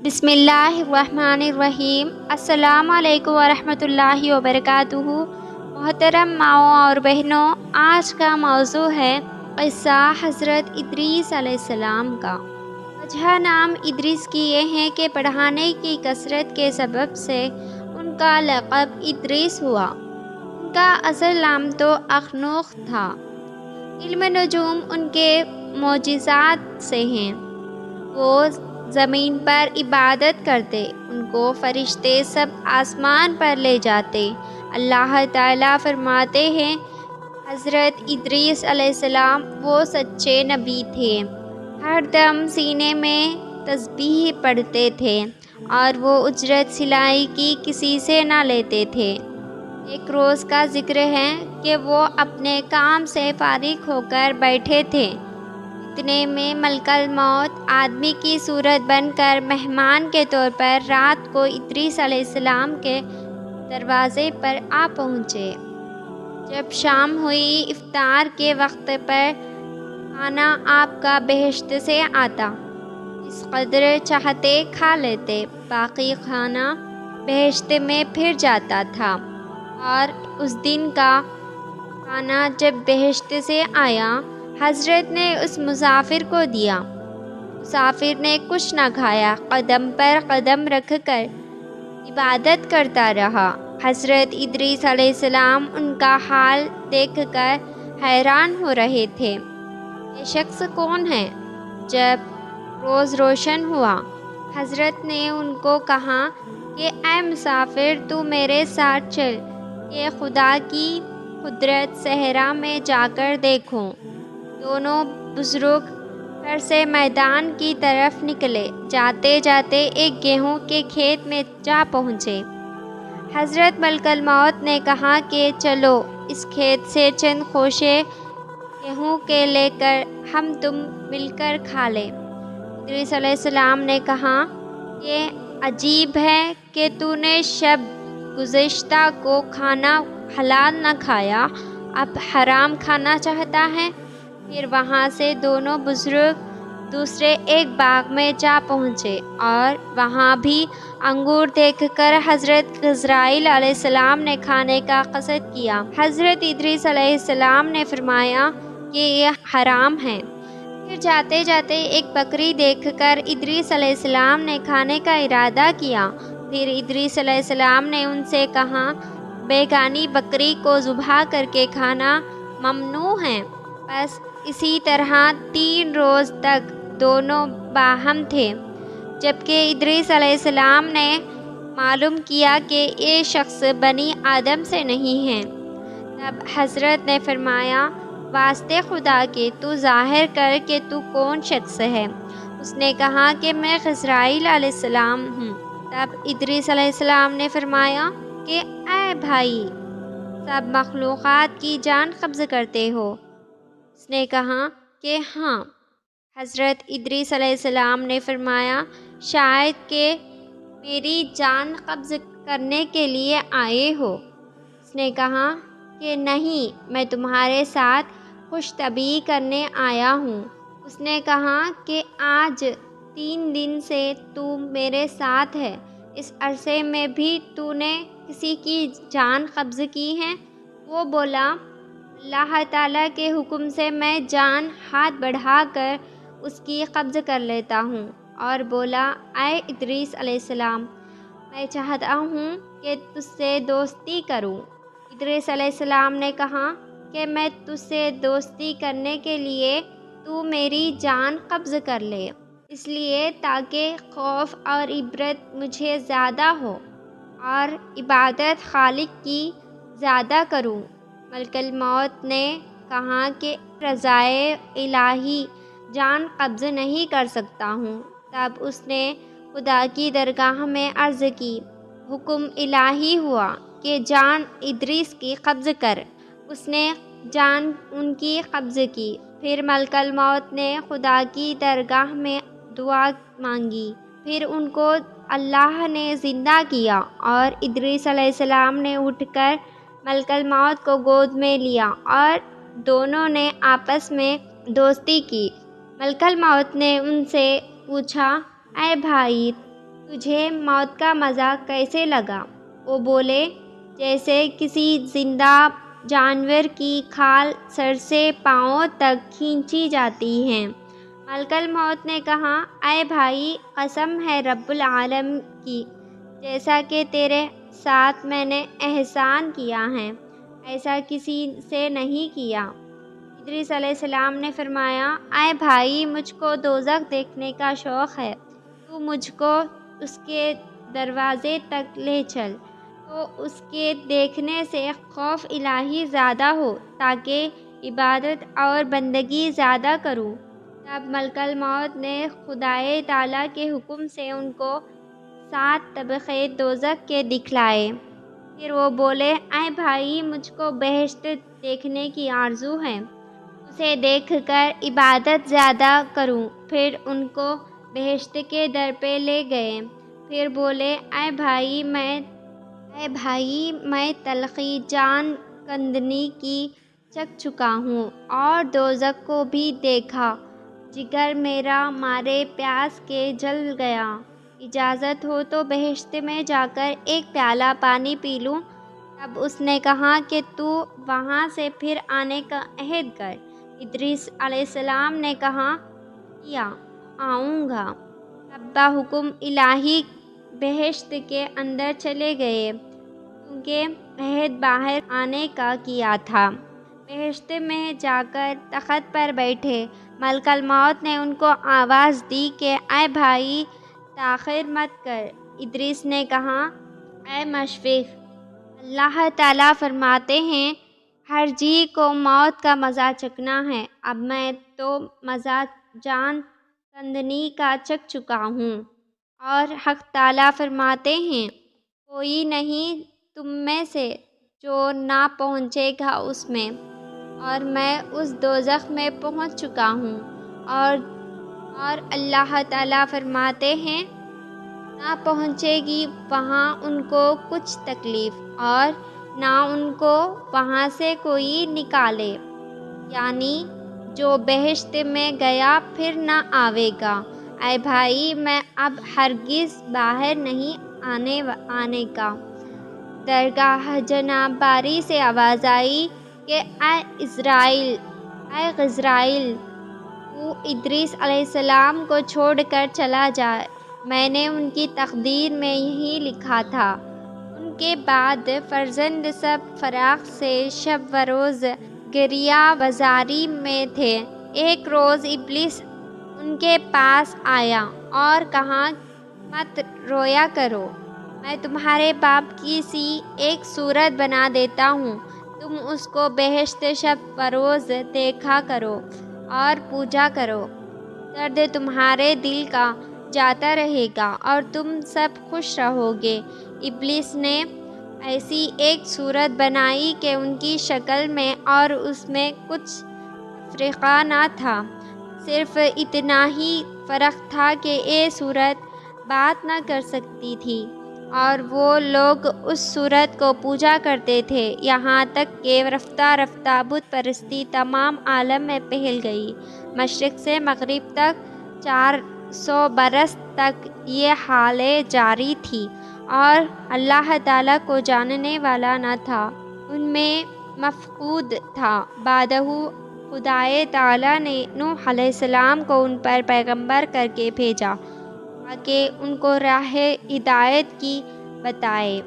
بسم اللہ الرحمن الرحیم۔ السلام علیکم ورحمۃ اللہ وبرکاتہ۔ محترم ماؤں اور بہنوں، آج کا موضوع ہے قصہ حضرت ادریس علیہ السلام کا۔ وجہ نام ادریس کی یہ ہے کہ پڑھانے کی کثرت کے سبب سے ان کا لقب ادریس ہوا۔ ان کا اصل نام تو اخنوخ تھا۔ علم نجوم ان کے معجزات سے ہیں۔ وہ زمین پر عبادت کرتے، ان کو فرشتے سب آسمان پر لے جاتے۔ اللہ تعالیٰ فرماتے ہیں، حضرت ادریس علیہ السلام وہ سچے نبی تھے، ہر دم سینے میں تسبیح پڑھتے تھے اور وہ اجرت سلائی کی کسی سے نہ لیتے تھے۔ ایک روز کا ذکر ہے کہ وہ اپنے کام سے فارغ ہو کر بیٹھے تھے، اتنے میں ملک الموت آدمی کی صورت بن کر مہمان کے طور پر رات کو ادریس علیہ السلام کے دروازے پر آ پہنچے۔ جب شام ہوئی، افطار کے وقت پر کھانا آپ کا بہشت سے آتا، اس قدر چاہتے کھا لیتے، باقی کھانا بہشت میں پھر جاتا تھا۔ اور اس دن کا کھانا جب بہشت سے آیا، حضرت نے اس مسافر کو دیا۔ مسافر نے کچھ نہ کھایا، قدم پر قدم رکھ کر عبادت کرتا رہا۔ حضرت ادریس علیہ السلام ان کا حال دیکھ کر حیران ہو رہے تھے۔ یہ شخص کون ہے؟ جب روز روشن ہوا، حضرت نے ان کو کہا کہ اے مسافر، تو میرے ساتھ چل کہ خدا کی قدرت صحرا میں جا کر دیکھو۔ دونوں بزرگ گھر سے میدان کی طرف نکلے، جاتے جاتے ایک گیہوں کے کھیت میں جا پہنچے۔ حضرت ملک الموت نے کہا کہ چلو اس کھیت سے چند خوشے گیہوں کے لے کر ہم تم مل کر کھا لیں۔ ادریس علیہ السلام نے کہا، یہ عجیب ہے کہ تو نے شب گزشتہ کو کھانا حلال نہ کھایا، اب حرام کھانا چاہتا ہے۔ پھر وہاں سے دونوں بزرگ دوسرے ایک باغ میں جا پہنچے اور وہاں بھی انگور دیکھ کر حضرت جبرائیل علیہ السلام نے کھانے کا قصد کیا۔ حضرت ادریس علیہ السلام نے فرمایا کہ یہ حرام ہے۔ پھر جاتے جاتے ایک بکری دیکھ کر ادریس علیہ السلام نے کھانے کا ارادہ کیا۔ پھر ادریس علیہ السلام نے ان سے کہا، بیگانی بکری کو ذبح کر کے کھانا ممنوع ہے۔ بس اسی طرح 3 روز تک دونوں باہم تھے، جبکہ ادریس علیہ السلام نے معلوم کیا کہ یہ شخص بنی آدم سے نہیں ہے۔ تب حضرت نے فرمایا، واسطے خدا کے تو ظاہر کر کہ تو کون شخص ہے۔ اس نے کہا کہ میں جبرائیل علیہ السلام ہوں۔ تب ادریس علیہ السلام نے فرمایا کہ اے بھائی، سب مخلوقات کی جان قبض کرتے ہو؟ اس نے کہا کہ ہاں۔ حضرت ادریس علیہ السلام نے فرمایا، شاید کہ میری جان قبض کرنے کے لیے آئے ہو۔ اس نے کہا کہ نہیں، میں تمہارے ساتھ خوش طبعی کرنے آیا ہوں۔ اس نے کہا کہ آج 3 دن سے تو میرے ساتھ ہے، اس عرصے میں بھی تو نے کسی کی جان قبض کی ہے؟ وہ بولا، اللہ تعالیٰ کے حکم سے میں جان ہاتھ بڑھا کر اس کی قبض کر لیتا ہوں، اور بولا، اے ادریس علیہ السلام، میں چاہتا ہوں کہ تجھ سے دوستی کروں۔ ادریس علیہ السلام نے کہا کہ میں تجھ سے دوستی کرنے کے لیے تو میری جان قبض کر لے، اس لیے تاکہ خوف اور عبرت مجھے زیادہ ہو اور عبادت خالق کی زیادہ کروں۔ ملک الموت نے کہا کہ رضائے الہی جان قبض نہیں کر سکتا ہوں۔ تب اس نے خدا کی درگاہ میں عرض کی، حکم الہی ہوا کہ جان ادریس کی قبض کر۔ اس نے جان ان کی قبض کی۔ پھر ملک الموت نے خدا کی درگاہ میں دعا مانگی، پھر ان کو اللہ نے زندہ کیا اور ادریس علیہ السلام نے اٹھ کر ملک الموت کو گود میں لیا اور دونوں نے آپس میں دوستی کی۔ ملک الموت نے ان سے پوچھا، اے بھائی، تجھے موت کا مزہ کیسے لگا؟ وہ بولے، جیسے کسی زندہ جانور کی کھال سر سے پاؤں تک کھینچی جاتی ہے۔ ملک الموت نے کہا، اے بھائی، قسم ہے رب العالم کی، جیسا کہ تیرے ساتھ میں نے احسان کیا ہے، ایسا کسی سے نہیں کیا۔ ادریس علیہ السلام نے فرمایا، اے بھائی، مجھ کو دوزخ دیکھنے کا شوق ہے، تو مجھ کو اس کے دروازے تک لے چل، تو اس کے دیکھنے سے خوف الہی زیادہ ہو تاکہ عبادت اور بندگی زیادہ کروں۔ تب ملک الموت نے خدائے تعالیٰ کے حکم سے ان کو 7 طبقے دوزخ کے دکھلائے۔ پھر وہ بولے، اے بھائی، مجھ کو بہشت دیکھنے کی آرزو ہے، اسے دیکھ کر عبادت زیادہ کروں۔ پھر ان کو بہشت کے در پہ لے گئے۔ پھر بولے، اے بھائی، میں تلخی جان کندنی کی چکھ چکا ہوں اور دوزخ کو بھی دیکھا، جگر میرا مارے پیاس کے جل گیا، اجازت ہو تو بہشت میں جا کر ایک پیالہ پانی پی لوں۔ تب اس نے کہا کہ تو وہاں سے پھر آنے کا عہد کر۔ ادریس علیہ السلام نے کہا، کیا آؤں گا۔ تب بحکم الہی بہشت کے اندر چلے گئے، کیونکہ عہد باہر آنے کا کیا تھا۔ بہشت میں جا کر تخت پر بیٹھے۔ ملک الموت نے ان کو آواز دی کہ اے بھائی، تاخیر مت کر۔ ادریس نے کہا، اے مشفق، اللہ تعالیٰ فرماتے ہیں، ہر جی کو موت کا مزہ چکھنا ہے۔ اب میں تو مزہ جان کندنی کا چکھ چکا ہوں۔ اور حق تعالیٰ فرماتے ہیں، کوئی نہیں تم میں سے جو نہ پہنچے گا اس میں، اور میں اس دوزخ میں پہنچ چکا ہوں۔ اور اللہ تعالیٰ فرماتے ہیں، نہ پہنچے گی وہاں ان کو کچھ تکلیف، اور نہ ان کو وہاں سے کوئی نکالے، یعنی جو بہشت میں گیا پھر نہ آئے گا۔ اے بھائی، میں اب ہرگز باہر نہیں آنے کا۔ درگاہ جناب باری سے آواز آئی کہ اے غزرائیل، تو ادریس علیہ السلام کو چھوڑ کر چلا جا، میں نے ان کی تقدیر میں یہی لکھا تھا۔ ان کے بعد فرزند سب فراق سے شب و روز گریہ وزاری میں تھے۔ ایک روز ابلیس ان کے پاس آیا اور کہا، مت رویا کرو، میں تمہارے باپ کی سی ایک صورت بنا دیتا ہوں، تم اس کو بہشت شب و روز دیکھا کرو اور پوجا کرو، درد تمہارے دل کا جاتا رہے گا اور تم سب خوش رہو گے۔ ابلیس نے ایسی ایک صورت بنائی کہ ان کی شکل میں اور اس میں کچھ تفریقہ نہ تھا، صرف اتنا ہی فرق تھا کہ یہ صورت بات نہ کر سکتی تھی، اور وہ لوگ اس صورت کو پوجا کرتے تھے، یہاں تک کہ رفتہ رفتہ بت پرستی تمام عالم میں پھیل گئی۔ مشرق سے مغرب تک 400 برس تک یہ حالت جاری تھی، اور اللہ تعالیٰ کو جاننے والا نہ تھا، ان میں مفقود تھا۔ بعدہ خدائے تعالیٰ نے نوح علیہ السلام کو ان پر پیغمبر کر کے بھیجا تاکہ ان کو راہ ہدایت کی بتائے۔